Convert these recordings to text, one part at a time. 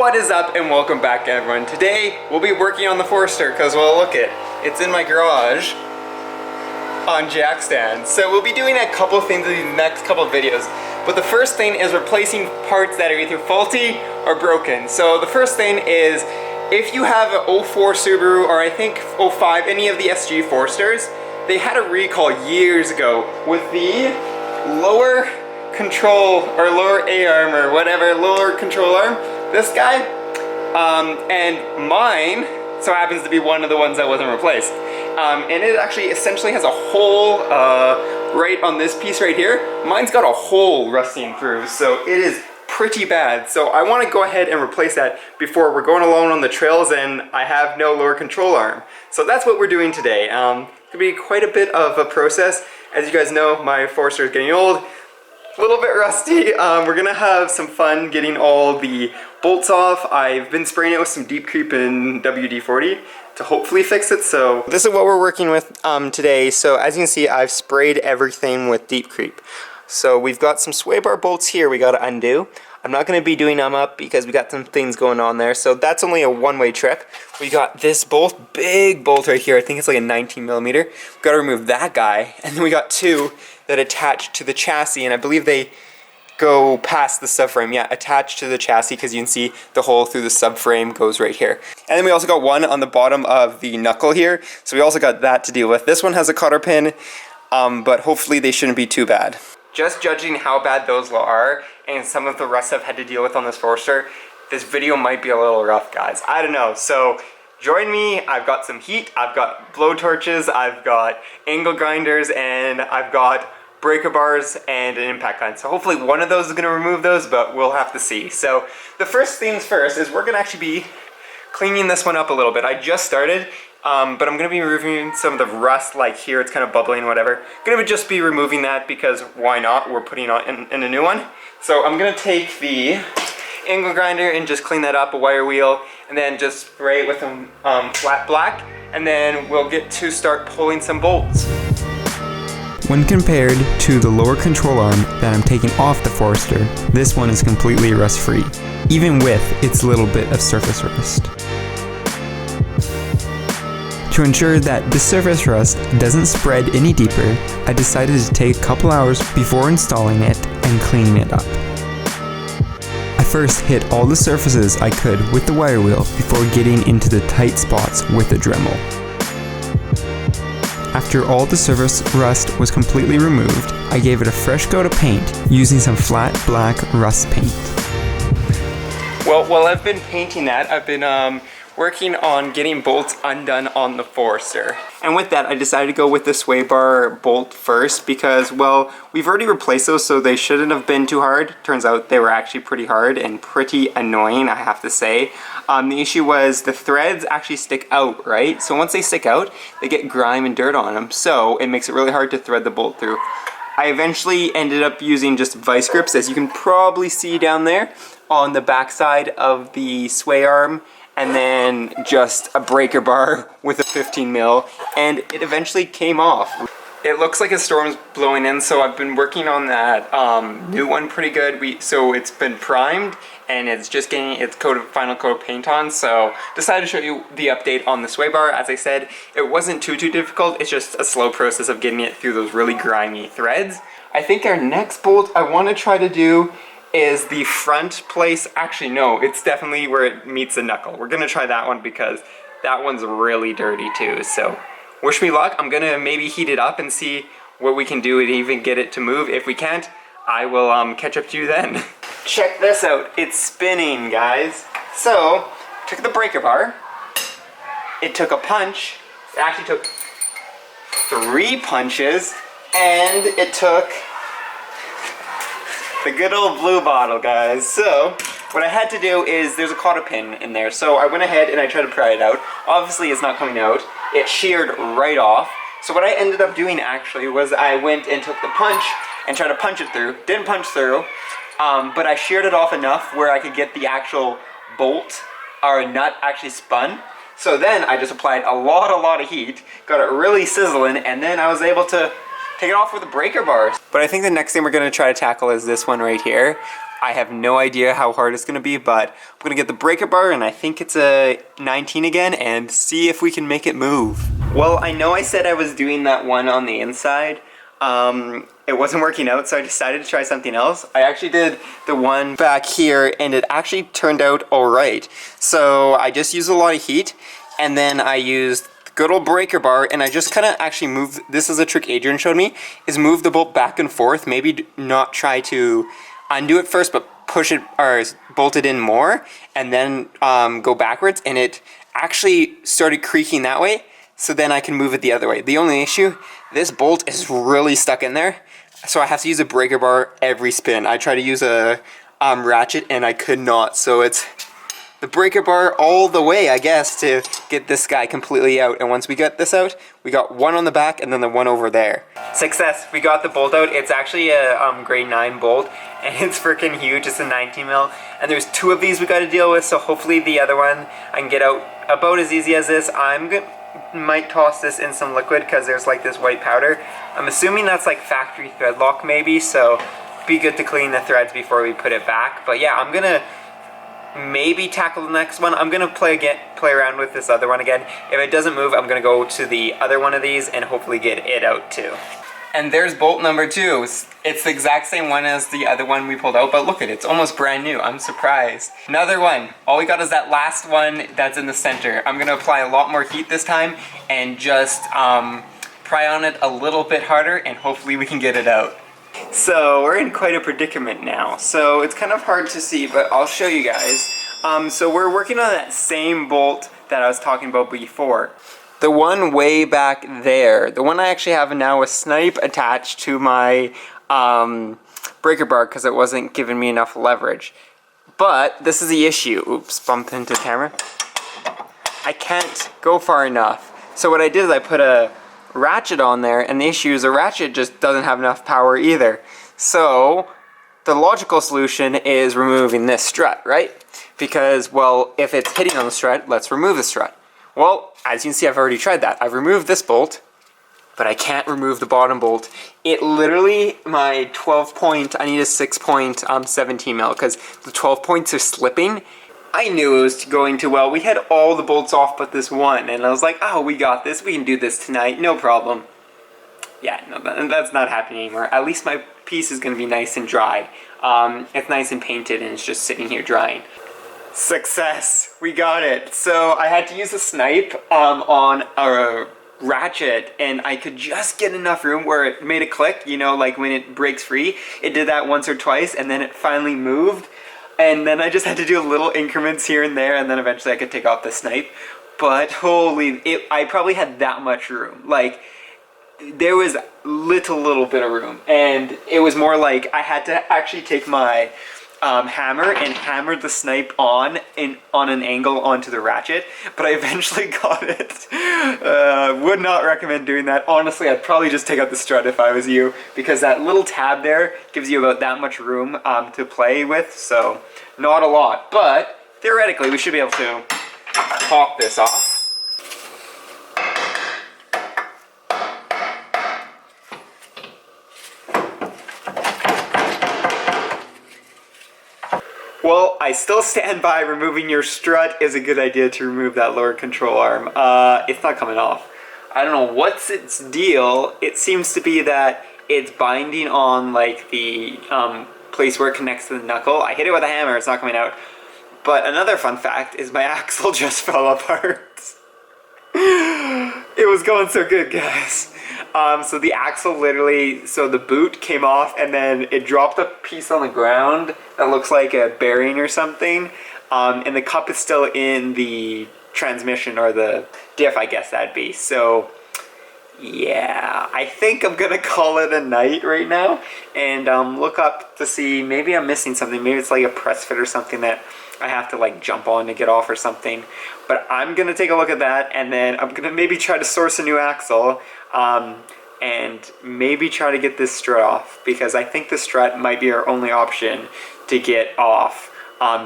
What is up and welcome back everyone. Today we'll be working on the Forester because, well, look it's in my garage on jack stands. So we'll be doing a couple of things in the next couple of videos. But the first thing is replacing parts that are either faulty or broken. So the first thing is, if you have an 04 Subaru or I think 05, any of the SG Foresters, they had a recall years ago with the lower control or lower A-arm or whatever, lower control arm. This guy, and mine so happens to be one of the ones that wasn't replaced. And it actually essentially has a hole right on this piece right here. Mine's got a hole rusting through, so it is pretty bad. So I want to go ahead and replace that before we're going alone on the trails and I have no lower control arm. So that's what we're doing today. It's going to be quite a bit of a process. As you guys know, my Forester is getting old. A little bit rusty. We're gonna have some fun getting all the bolts off. I've been spraying it with some deep creep and WD-40 to hopefully fix it. So this is what we're working with today. So as you can see, I've sprayed everything with deep creep. So we've got some sway bar bolts here we gotta undo. I'm not gonna be doing them up because we got some things going on there. So that's only a one-way trip. We got this bolt, big bolt right here. I think it's like a 19 millimeter. We've gotta remove that guy. And then we got two that attach to the chassis, and I believe they go past the subframe. Yeah, attached to the chassis, because you can see the hole through the subframe goes right here. And then we also got one on the bottom of the knuckle here, so we also got that to deal with. This one has a cotter pin, but hopefully they shouldn't be too bad. Just judging how bad those are, and some of the rust I've had to deal with on this Forester, this video might be a little rough, guys. I don't know, so join me. I've got some heat, I've got blow torches, I've got angle grinders, and I've got breaker bars and an impact gun. So hopefully one of those is going to remove those, but we'll have to see. So the first things first is we're going to actually be cleaning this one up a little bit. I just started, but I'm going to be removing some of the rust, like here it's kind of bubbling, whatever. Going to just be removing that because why not? We're putting on in a new one. So I'm going to take the angle grinder and just clean that up, a wire wheel, and then just spray it with some flat black, and then we'll get to start pulling some bolts. When compared to the lower control arm that I'm taking off the Forester, this one is completely rust-free, even with its little bit of surface rust. To ensure that the surface rust doesn't spread any deeper, I decided to take a couple hours before installing it and cleaning it up. I first hit all the surfaces I could with the wire wheel before getting into the tight spots with the Dremel. After all the surface rust was completely removed, I gave it a fresh coat of paint using some flat black rust paint. Well, while I've been painting that, I've been working on getting bolts undone on the Forester. And with that, I decided to go with the sway bar bolt first because, well, we've already replaced those, so they shouldn't have been too hard. Turns out they were actually pretty hard and pretty annoying, I have to say. The issue was the threads actually stick out, right? So once they stick out, they get grime and dirt on them, so it makes it really hard to thread the bolt through. I eventually ended up using just vice grips, as you can probably see down there, on the back side of the sway arm, and then just a breaker bar with a 15 mil, and it eventually came off. It looks like a storm's blowing in, so I've been working on that new one pretty good. So it's been primed, and it's just getting its final coat of paint on, so decided to show you the update on the sway bar. As I said, it wasn't too difficult, it's just a slow process of getting it through those really grimy threads. I think our next bolt I want to try to do is the front place. Actually, no, it's definitely where it meets the knuckle. We're gonna try that one because that one's really dirty too, so wish me luck. I'm gonna maybe heat it up and see what we can do to even get it to move. If we can't, I will catch up to you then. Check this out, it's spinning, guys. So, took the breaker bar, it took a punch, it actually took 3 punches, and it took the good old blue bottle, guys. So, what I had to do is, there's a cotter pin in there, so I went ahead and I tried to pry it out. Obviously it's not coming out, it sheared right off. So what I ended up doing actually was I went and took the punch and tried to punch it through. Didn't punch through, but I sheared it off enough where I could get the actual bolt or nut actually spun. So then I just applied a lot of heat, got it really sizzling, and then I was able to take it off with a breaker bar. But I think the next thing we're gonna try to tackle is this one right here. I have no idea how hard it's gonna be, but I'm gonna get the breaker bar, and I think it's a 19 again, and see if we can make it move. Well, I know I said I was doing that one on the inside. It wasn't working out, so I decided to try something else. I actually did the one back here, and it actually turned out alright. So I just used a lot of heat, and then I used good old breaker bar, and I just kind of actually moved, this is a trick Adrian showed me, is move the bolt back and forth, maybe not try to undo it first, but push it, or bolt it in more, and then go backwards, and it actually started creaking that way, so then I can move it the other way. The only issue, this bolt is really stuck in there, so I have to use a breaker bar every spin. I try to use a ratchet, and I could not, so it's the breaker bar all the way, I guess, to get this guy completely out. And once we get this out, we got one on the back and then the one over there. Success, we got the bolt out. It's actually a grade 9 bolt, and it's freaking huge. It's a 19 mil, and there's 2 of these we got to deal with, so hopefully the other one I can get out about as easy as this. Might toss this in some liquid because there's like this white powder. I'm assuming that's like factory thread lock maybe, so be good to clean the threads before we put it back. But yeah, I'm gonna maybe tackle the next one. I'm gonna play around with this other one again. If it doesn't move, I'm gonna go to the other one of these and hopefully get it out too. And there's bolt number 2. It's the exact same one as the other one we pulled out, but look at it, it's almost brand new. I'm surprised. Another one. All we got is that last one that's in the center. I'm gonna apply a lot more heat this time and just pry on it a little bit harder, and hopefully we can get it out. So we're in quite a predicament now. So it's kind of hard to see, but I'll show you guys. So we're working on that same bolt that I was talking about before. The one way back there, the one I actually have now, a snipe attached to my breaker bar because it wasn't giving me enough leverage. But this is the issue. Oops, bumped into the camera. I can't go far enough. So what I did is I put a ratchet on there, and the issue is the ratchet just doesn't have enough power either. So the logical solution is removing this strut, right? Because, well, if it's hitting on the strut, let's remove the strut. Well, as you can see, I've already tried that. I've removed this bolt, but I can't remove the bottom bolt. It literally, my 12 point, I need a 6 point 17 mil because the 12 points are slipping. I knew it was going too well. We had all the bolts off but this one, and I was like, oh, we got this. We can do this tonight, no problem. Yeah, no, that's not happening anymore. At least my piece is going to be nice and dry. It's nice and painted, and it's just sitting here drying. Success! We got it. So I had to use a snipe on a ratchet, and I could just get enough room where it made a click, you know, like when it breaks free. It did that once or twice, and then it finally moved. And then I just had to do little increments here and there, and then eventually I could take off the snipe. But holy, I probably had that much room. Like, there was little bit of room. And it was more like I had to actually take my hammer and hammer the snipe on an angle onto the ratchet, but I eventually got it. Would not recommend doing that. Honestly, I'd probably just take out the strut if I was you, because that little tab there gives you about that much room to play with, so not a lot, but theoretically we should be able to pop this off. Well, I still stand by removing your strut is a good idea to remove that lower control arm. It's not coming off. I don't know what's its deal. It seems to be that it's binding on like the place where it connects to the knuckle. I hit it with a hammer, it's not coming out. But another fun fact is my axle just fell apart. It was going so good, guys. So the axle literally, so the boot came off and then it dropped a piece on the ground that looks like a bearing or something. And the cup is still in the transmission, or the diff, I guess that'd be. So yeah, I think I'm gonna call it a night right now and look up to see, maybe I'm missing something. Maybe it's like a press fit or something that I have to like jump on to get off or something. But I'm gonna take a look at that, and then I'm gonna maybe try to source a new axle and maybe try to get this strut off, because I think the strut might be our only option to get off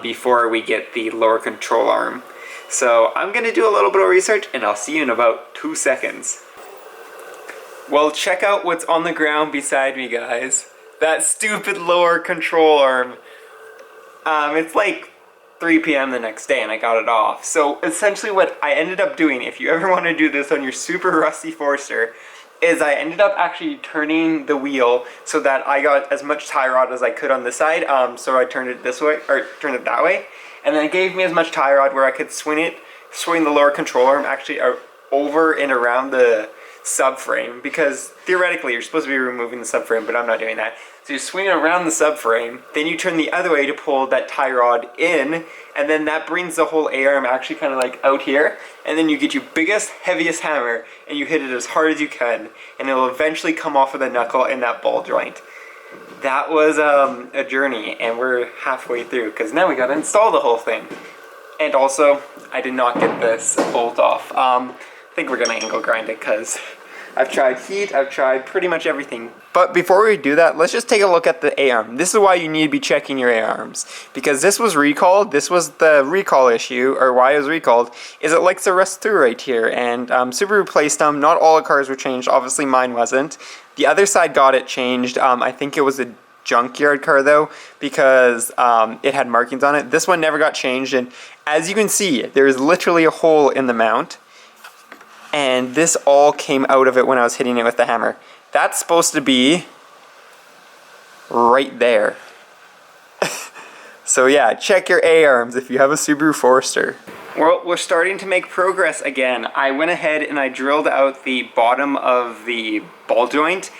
before we get the lower control arm. So I'm gonna do a little bit of research and I'll see you in about 2 seconds. Well, check out what's on the ground beside me, guys. That stupid lower control arm. It's like 3 p.m. the next day and I got it off. So essentially what I ended up doing, if you ever want to do this on your super rusty Forester, is I ended up actually turning the wheel so that I got as much tie rod as I could on this side. So I turned it this way, or turned it that way. And then it gave me as much tie rod where I could swing the lower control arm actually over and around the subframe, because theoretically you're supposed to be removing the subframe, but I'm not doing that. So you swing it around the subframe, then you turn the other way to pull that tie rod in, and then that brings the whole A-arm actually kind of like out here, and then you get your biggest, heaviest hammer, and you hit it as hard as you can, and it'll eventually come off of the knuckle in that ball joint. That was a journey, and we're halfway through, because now we gotta install the whole thing. And also, I did not get this bolt off. I think we're gonna angle grind it, because I've tried heat, I've tried pretty much everything. But before we do that, let's just take a look at the A-arm. This is why you need to be checking your A-arms. Because this was recalled, this was the recall issue, or why it was recalled, is it likes to rust through right here. And Subaru replaced them, not all the cars were changed, obviously mine wasn't. The other side got it changed, I think it was a junkyard car though, because it had markings on it. This one never got changed, and as you can see, there is literally a hole in the mount. And this all came out of it when I was hitting it with the hammer. That's supposed to be right there. So yeah, check your A-arms if you have a Subaru Forester. Well, we're starting to make progress again. I went ahead and I drilled out the bottom of the ball joint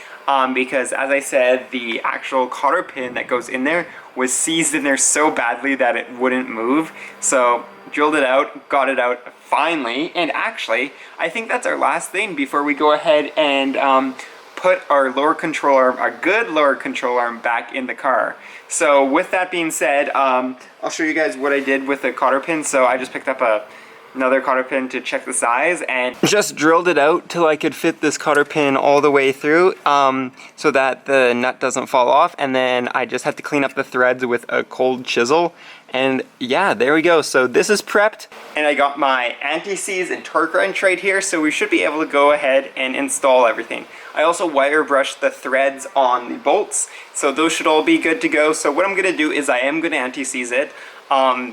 because, as I said, the actual cotter pin that goes in there was seized in there so badly that it wouldn't move. So drilled it out, got it out finally, and actually I think that's our last thing before we go ahead and put our lower control arm, our good lower control arm, back in the car. So with that being said, I'll show you guys what I did with the cotter pin. So I just picked up another cotter pin to check the size and just drilled it out till I could fit this cotter pin all the way through so that the nut doesn't fall off, and then I just have to clean up the threads with a cold chisel. And yeah, there we go. So this is prepped, and I got my anti-seize and torque wrench right here, so we should be able to go ahead and install everything. I also wire brushed the threads on the bolts, so those should all be good to go. So what I'm going to do is I am going to anti-seize it,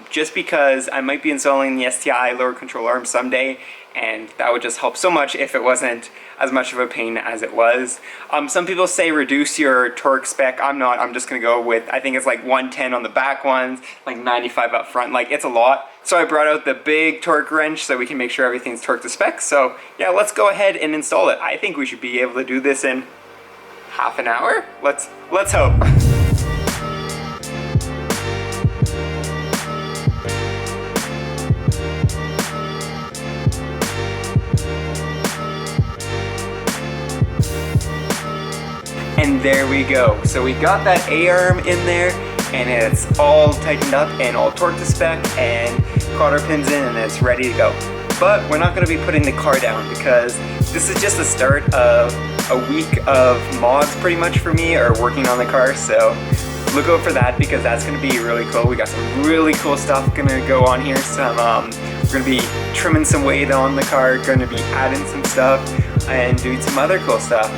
just because I might be installing the STI lower control arm someday, and that would just help so much if it wasn't as much of a pain as it was. Some people say reduce your torque spec. I'm not. I'm just going to go with, I think it's like 110 on the back ones, like 95 up front. Like, it's a lot. So I brought out the big torque wrench so we can make sure everything's torqued to spec. So yeah, let's go ahead and install it. I think we should be able to do this in half an hour. Let's hope. And there we go. So we got that A-arm in there, and it's all tightened up and all torqued to spec, and cotter pins in, and it's ready to go. But we're not going to be putting the car down, because this is just the start of a week of mods pretty much for me, or working on the car. So look out for that, because that's going to be really cool. We got some really cool stuff going to go on here. Some we're going to be trimming some weight on the car, going to be adding some stuff, and doing some other cool stuff.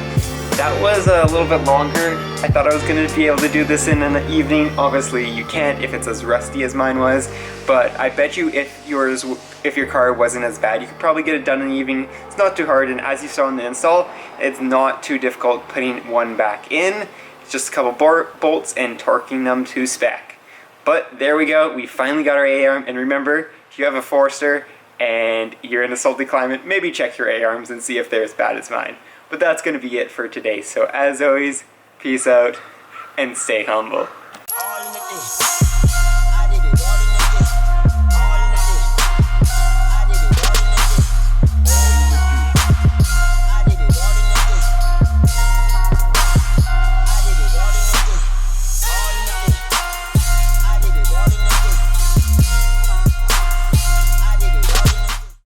That was a little bit longer. I thought I was going to be able to do this in an evening. Obviously you can't if it's as rusty as mine was, but I bet you if your car wasn't as bad, you could probably get it done in the evening. It's not too hard, and as you saw in the install, it's not too difficult putting one back in. It's just a couple bolts and torquing them to spec. But there we go, we finally got our A-arm, and remember, if you have a Forester and you're in a salty climate, maybe check your A-arms and see if they're as bad as mine. But that's going to be it for today. So as always, peace out and stay humble.